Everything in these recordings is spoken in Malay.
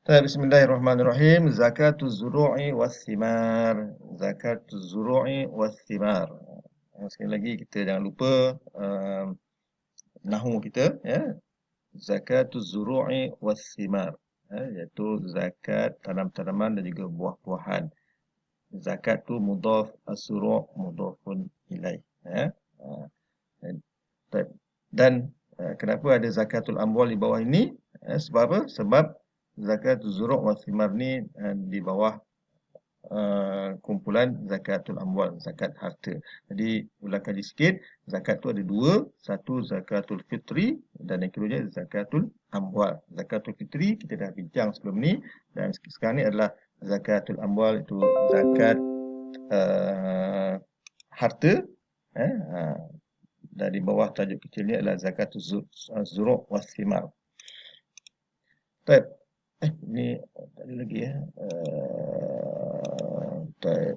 Bismillahirrahmanirrahim. Zakatuz zuru'i was thimar. Zakatuz zuru'i was thimar. Sekali lagi kita jangan lupa nahu kita ya. Zakatuz zuru'i was thimar. Iaitu zakat tanam-tanaman dan juga buah-buahan. Zakat tu mudhaf, as-zuru' mudhafun ilaih ya. Baik. Dan kenapa ada zakatul amwal di bawah ini? Sebab apa? Sebab zakatul zuru' wal thimar ni di bawah kumpulan zakatul amwal, zakat harta. Jadi ulang kaji sikit, zakat tu ada dua, satu zakatul fitri dan yang keduanya zakatul amwal. Zakatul fitri kita dah bincang sebelum ni dan sekarang ni adalah zakatul amwal, itu zakat harta. Dan di bawah tajuk kecil ni adalah zakatul zuru' was thimar. Baik. Ni ada lagi ya. Baik.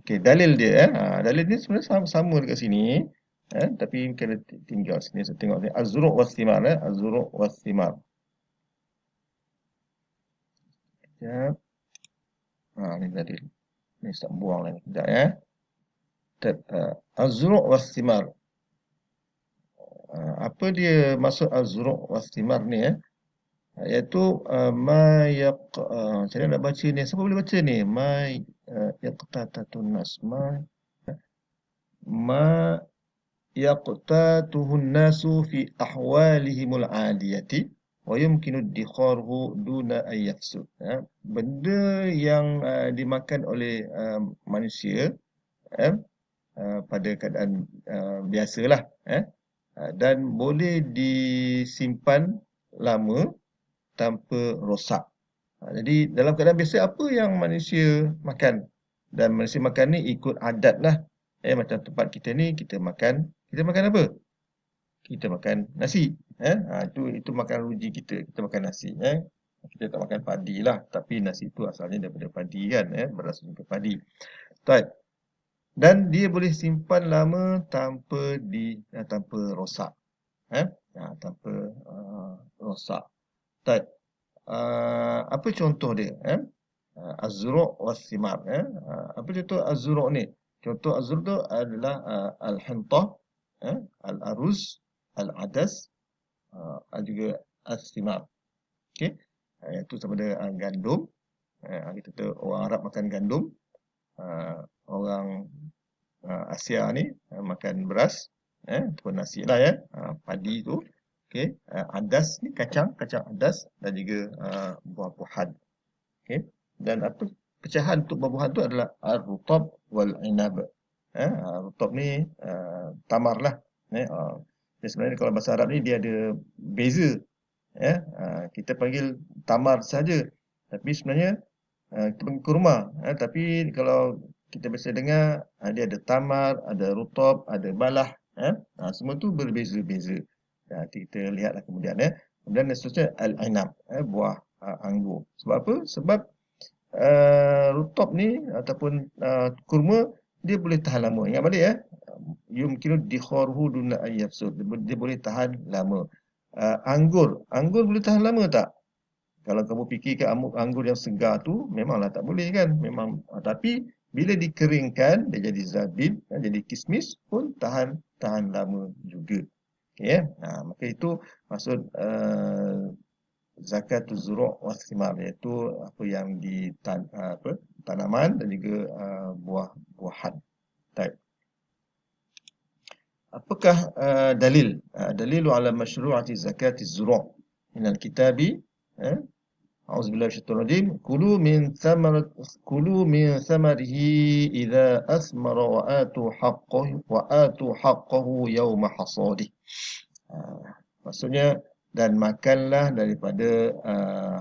Okey, dalil dia dalil ni sebenarnya sama dekat sini. Tapi kena tinggal sini, saya tengok ni az-zuru' was thimar az-zuru' was thimar. Sekejap. Ni dalil. Ni tak buang lagi sekejap ya. Az-zuru' was thimar. Apa dia maksud az-zuru' was thimar ni iaitu ma yaq saya nak baca ni, siapa boleh baca ni? Ma yaqtatatun nas, ma yaqtatuhun nasu fi ahwalihimul adiyati wa yumkinu idkharuhu duna an yafsud. Benda yang dimakan oleh manusia pada keadaan biasalah dan boleh disimpan lama tanpa rosak. Jadi dalam keadaan biasa apa yang manusia makan? Dan manusia makan ni ikut adat lah. Macam tempat kita ni kita makan apa? Kita makan nasi. Itu makan ruji kita. Kita makan nasi. Kita tak makan padi lah. Tapi nasi itu asalnya daripada padi kan. Berasal daripada padi. Baik. Dan dia boleh simpan lama tanpa rosak. Tanpa rosak. Baik. Apa contoh dia? Az-zuru' was thimar. Apa contoh az-zuru' ni? Contoh az-zuru' tu adalah al-hintah, al-aruz, al-adas, juga as-thimar. Okey. Itu sama ada gandum. Kita tahu orang Arab makan gandum. Orang Asia ni makan beras, ataupun nasi lah ya. Padi tu. Okey, adas ni kacang adas dan juga buah-buahan. Okey. Dan apa pecahan untuk buah-buahan tu adalah ar-rutab wal inab. Rutab ni tamar lah. Sebenarnya kalau bahasa Arab ni dia ada beza. Kita panggil tamar saja. Tapi sebenarnya kita panggil kurma. Tapi kalau kita biasa dengar dia ada tamar, ada rutab, ada balah. Semua tu berbeza-beza. Nanti kita lihatlah kemudian. Kemudian seterusnya al-inab, buah anggur. Sebab apa? Sebab rutab ni ataupun kurma dia boleh tahan lama. Ingat balik yumkinu dikharuhu duna ayyafsud. Dia boleh tahan lama. Anggur boleh tahan lama tak? Kalau kamu fikirkan anggur yang segar tu memanglah tak boleh kan? Memang, tapi bila dikeringkan dia jadi zabib, jadi kismis pun tahan lama juga. Okay, maka itu maksud zakatuz zuru' was thimar, iaitu apa yang di tanaman dan juga buah-buahan. Baik. Apakah dalil? Dalilu ala masyru'ati zakatiz zuru' minal kitabi. A'udzubillahi minasyaitonir rajim. Kulu min thamarihi idza asmara wa atu haqqahu yawma hasadih. Maksudnya dan makanlah daripada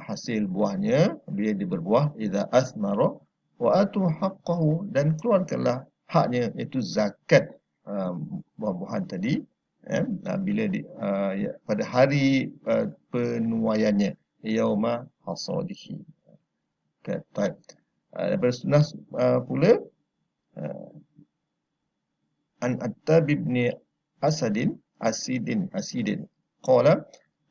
hasil buahnya bila dia berbuah, idza asmara wa atu haqqahu, dan keluarkanlah haknya, iaitu zakat buah-buahan tadi bila pada hari penuaiannya, yauma hasadihi. Baik. Daripada sunnah pula an Attab bin Asidin qala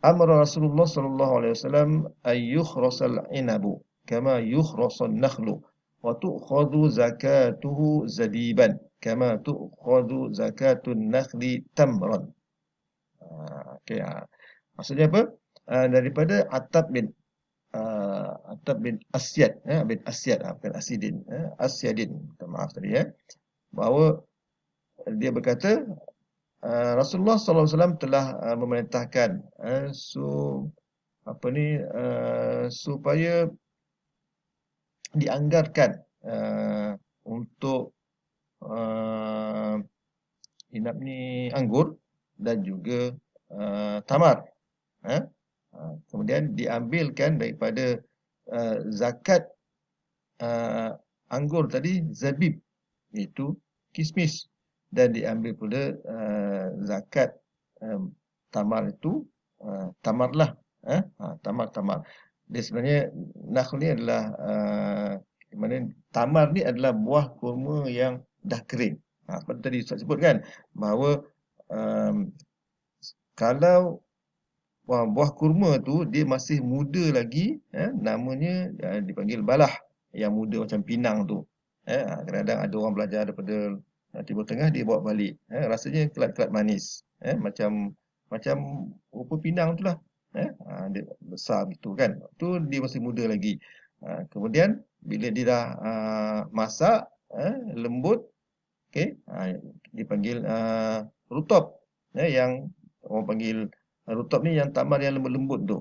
amara Rasulullah sallallahu alaihi wasallam ay yukhrasal inabu kama yukhrasal nakhlu wa tu'khadhu zakatuhu zabiban kama tu'khadhu zakatun nakhli tamran. Okey, maksudnya apa? Daripada Attab bin Asyad, bin Asyad, bukan Asidin, Asyadin, minta maaf tadi, bahawa dia berkata, Rasulullah sallallahu alaihi wasallam telah memerintahkan apa ni supaya dianggarkan untuk uh, inap ni anggur dan juga tamar. eh. Kemudian diambilkan daripada zakat anggur tadi zabib, iaitu kismis, dan diambil pula zakat tamar itu tamarlah, tamar. Dia sebenarnya nakhl ni adalah mana tamar ni adalah buah kurma yang dah kering. Seperti tadi Ustaz sebut kan, bahawa kalau buah kurma tu dia masih muda lagi, namanya dipanggil balah, yang muda macam pinang tu. Kadang-kadang ada orang belajar daripada Timur Tengah, dia bawa balik. Rasanya kelat-kelat manis. Macam macam rupa pinang tu lah. Dia besar gitu kan. Tu dia masih muda lagi. Kemudian bila dia dah masak, lembut, okey, dipanggil rutop. Yang orang panggil rutop ni yang tamar yang lembut-lembut tu,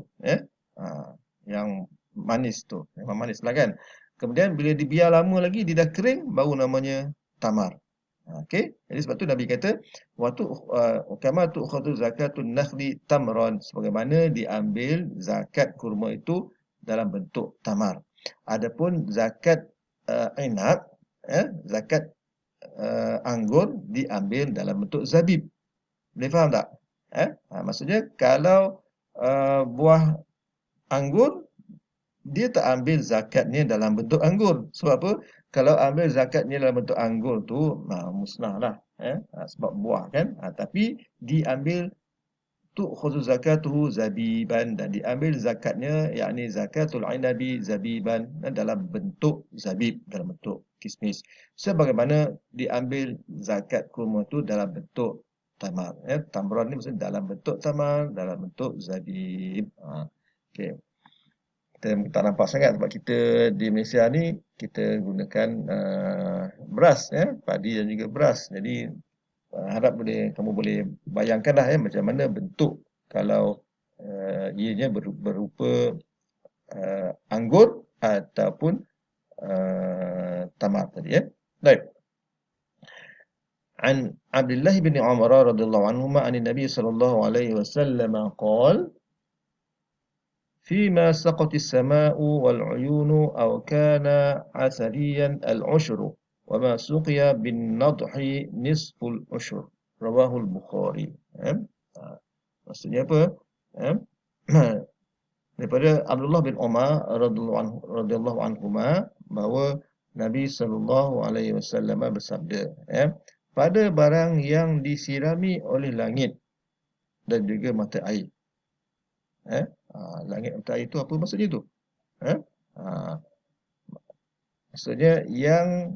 yang manis tu, memang manis lah kan. Kemudian bila dibiar lama lagi, dia dah kering, baru namanya tamar. Okey, jadi sebab tu Nabi kata, waktu kama tu'khadhu zakatun nakhli tamran, sebagaimana diambil zakat kurma itu dalam bentuk tamar. Adapun zakat inab, zakat anggur diambil dalam bentuk zabib. Boleh faham tak? Maksudnya kalau buah anggur, dia tak ambil zakatnya dalam bentuk anggur. Sebab apa? Kalau ambil zakatnya dalam bentuk anggur tu, musnahlah. Sebab buah kan. Tapi diambil tu khusus zakatuhu zabiban, dan diambil zakatnya, yakni zakatul inabi zabiban, dalam bentuk zabib, dalam bentuk kismis. Sebagaimana diambil zakat kurma tu dalam bentuk tamar. Tamran ni maksudnya dalam bentuk tamar, dalam bentuk zabib. Okey. Kita tak nampak sangat sebab kita di Malaysia ni kita gunakan beras, padi dan juga beras. Jadi harap kamu boleh bayangkanlah macam mana bentuk kalau ianya berupa anggur ataupun tamar tadi, Baik. An Abdullah bin Umar radhiyallahu anhuma an Nabi sallallahu alaihi wasallam qala فيما سقط السماء والعيون أو كان عسليا العشر وما سقي بالنضح نصف العشر رواه البخاري. Maksudnya apa? Daripada Abdullah bin Umar radhiyallahu anhuma bahawa Nabi sallallahu alaihi wasallam bersabda, pada barang yang disirami oleh langit dan juga mata air. Langit mata air itu apa maksudnya tu? Maksudnya yang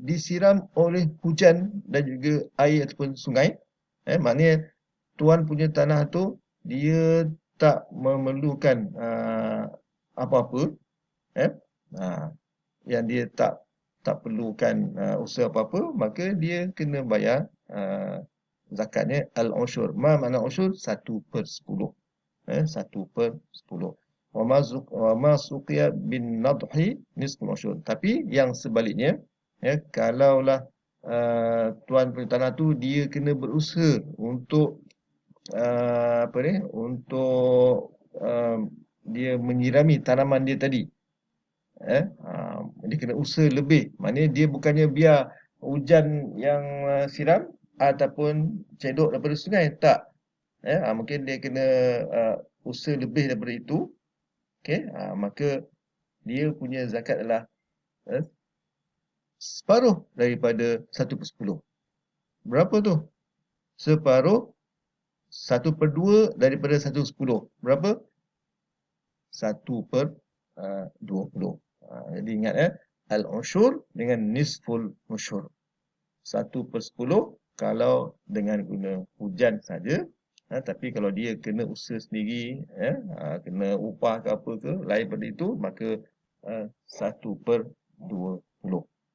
disiram oleh hujan dan juga air ataupun sungai, maknanya tuan punya tanah tu dia tak memerlukan apa-apa, yang dia tak perlukan usaha apa-apa, maka dia kena bayar zakatnya al-ushur. Makna ushur 1/10. 1/10. Wa ma suqiya bin nadhi nisful ushur. Tapi yang sebaliknya, kalaulah tuan punya tanah tu dia kena berusaha untuk untuk dia menyirami tanaman dia tadi. Dia kena usaha lebih. Maknanya dia bukannya biar hujan yang siram ataupun cedok daripada sungai, tak. Mungkin dia kena usaha lebih daripada itu. Okey, maka dia punya zakat adalah separuh daripada 1/10. Berapa tu? Separuh 1/2 daripada 1/10. Berapa? 1/20. Jadi ingat al-ushur dengan nisful ushur. 1/10 kalau dengan guna hujan saja. Tapi kalau dia kena usaha sendiri, kena upah ke apa ke, lain pada itu, maka 1/20.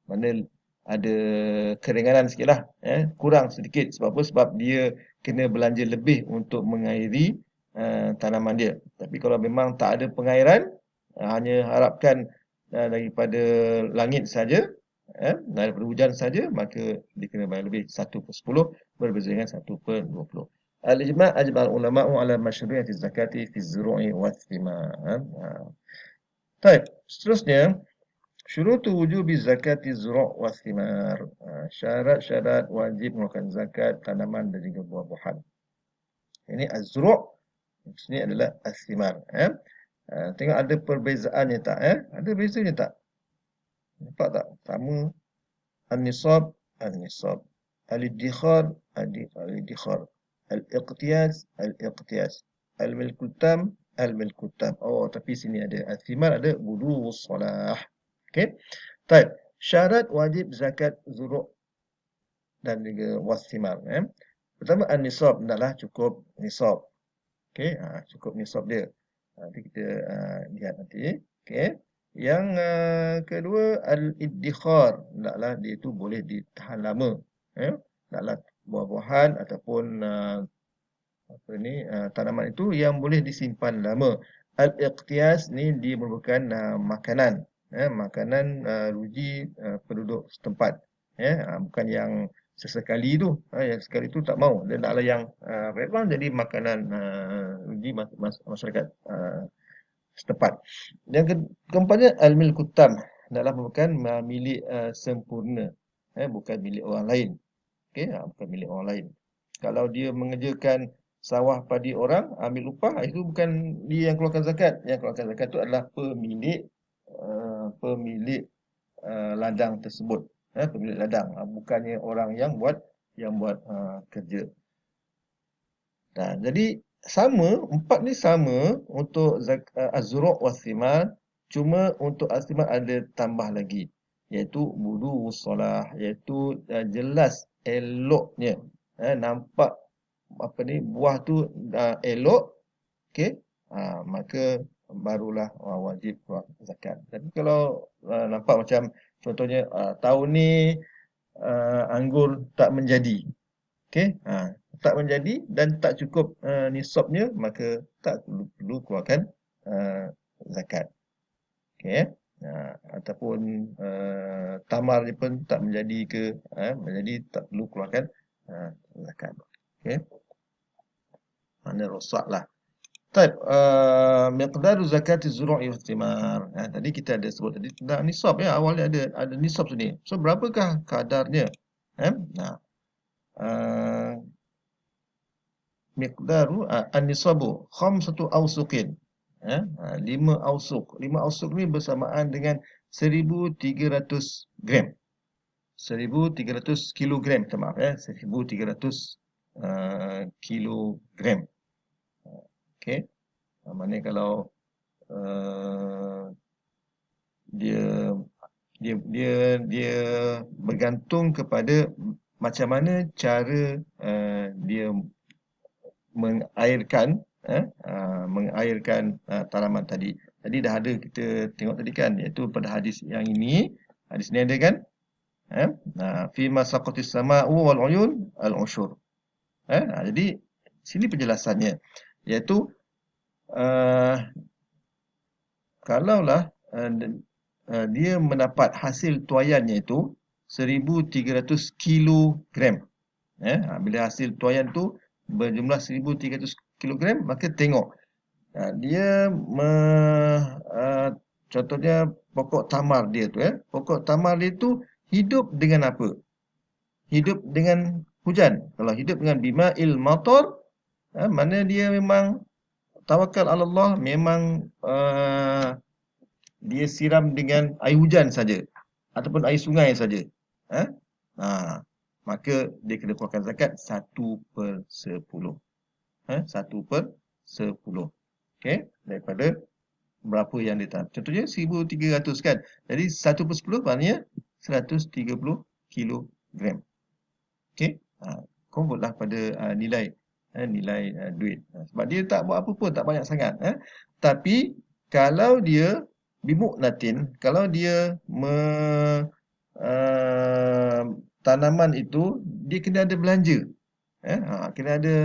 Mana ada keringanan sikit lah, kurang sedikit. Sebab apa? Sebab dia kena belanja lebih untuk mengairi tanaman dia. Tapi kalau memang tak ada pengairan, hanya harapkan daripada langit saja, daripada hujan saja, maka dia kena bayar lebih 1/10 berbeza dengan 1/20. Al-ijma' ajma' al-ulama'u ala masyru'iyati zakati fi az-zuru'i wath-thimar. Baik, seterusnya syurutu wujubi zakati az-zu', wath-thimar. Syarat-syarat wajib mengeluarkan zakat tanaman dan juga buah-buahan. Ini az-zu', ini adalah as-thimar. Tengok ada perbezaannya tak? Ada bezanya tak? Nampak tak? Sama. An-nisab, an-nisab. Al-iddikhar, al-iddikhar. Al-iqtiyas, al-iqtiyas. Al-milkul tam, al-milkul tam. Oh, tapi sini ada al-thimar, ada bulugh salah. Okey. Baik. Syarat wajib zakat zuru' dan juga was-thimar. Pertama, an-nisab, hendaklah cukup nisab. Okey, cukup nisab dia. Nanti kita lihat nanti. Okey. Yang kedua, al-iddikhar. Hendaklah dia itu boleh ditahan lama. Hendaklah buah-buahan ataupun tanaman itu yang boleh disimpan lama. Al-iqtiyas ni dia merupakan makanan. Makanan ruji penduduk setempat. Bukan yang sesekali tu. Yang sekali tu tak mau. Dia naklah yang memang jadi makanan ruji masyarakat setempat. Yang keempatnya al-milkut tam. Naklah merupakan milik sempurna. Bukan milik orang lain. Okey, bukan milik orang lain. Kalau dia mengerjakan sawah padi orang, ambil upah, itu bukan dia yang keluarkan zakat. Yang keluarkan zakat itu adalah pemilik ladang tersebut. Pemilik ladang, bukannya orang yang buat kerja. Jadi sama, empat ni sama untuk az-zu', was-thimar, cuma untuk az-thimar ada tambah lagi, iaitu bulugh salah, iaitu jelas eloknya. Nampak buah tu elok, okey, maka barulah wajib keluar zakat. Tapi kalau nampak macam contohnya tahun ni anggur tak menjadi, okey, tak menjadi dan tak cukup nisabnya, maka tak perlu keluarkan zakat. Okey, ataupun tamar dia pun tak menjadi ke, menjadi tak perlu keluarkan zakat. Okey, mana rosaklah. Baik, miqdaru zakati az-zuru'i wath-thimar. Tadi kita ada sebut tadi tentang nisab awalnya ada nisab sini. So berapakah kadarnya? Miqdaru an-nisabu khamsatu awsuqin. 5 ausuk. 5 ausuk ni bersamaan dengan 1,300 gram. 1,300 kilogram, maaf 1,300 kilogram. Okey. Maknanya kalau dia bergantung kepada macam mana cara dia mengairkan tanaman tadi. Tadi dah ada kita tengok tadi kan, iaitu pada hadis yang ini. Hadis ni ada kan? Fi ma saqatis sama'u wal 'uyun al-'ushur. Jadi sini penjelasannya, iaitu kalaulah dia mendapat hasil tuaiannya itu 1,300 kilogram. Bila hasil tuaian tu berjumlah 1,300 kilogram, maka tengok dia contohnya pokok tamar dia tu, pokok tamar dia tu hidup dengan apa? Hidup dengan hujan. Kalau hidup dengan bima'il matar, mana dia memang tawakal Allah, memang dia siram dengan air hujan saja ataupun air sungai saja, maka dia kena keluarkan zakat 1/10. 1/10. Okey, daripada berapa yang ditanam. Contohnya 1,300 kan. Jadi 1/10 maknanya 130 kilogram. Okey. Convert lah pada nilai duit. Sebab dia tak buat apa pun, tak banyak sangat. Tapi kalau dia bimuk natin, kalau dia tanaman itu dia kena ada belanja. Kena ada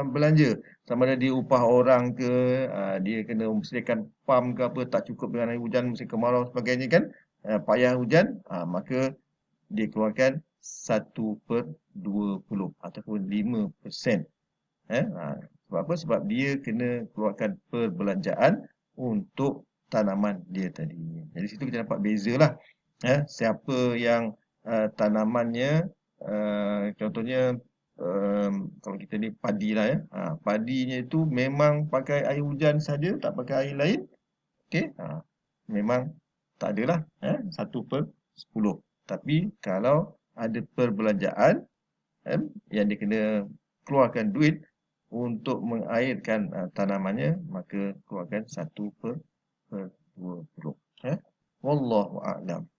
belanja. Sama ada dia upah orang ke, dia kena sediakan pam ke apa, tak cukup dengan air hujan, musim kemarau sebagainya kan. Payah hujan, maka dia keluarkan 1/20 ataupun 5%. Sebab apa? Sebab dia kena keluarkan perbelanjaan untuk tanaman dia tadi. Jadi situ kita dapat bezalah. Siapa yang tanamannya, contohnya kalau kita ni padi lah ya. Padinya itu memang pakai air hujan saja, tak pakai air lain. Okey. Memang tak adalah 1/10. Tapi kalau ada perbelanjaan yang dia kena keluarkan duit untuk mengairkan tanamannya, maka keluarkan 1/20. Wallahu a'lam.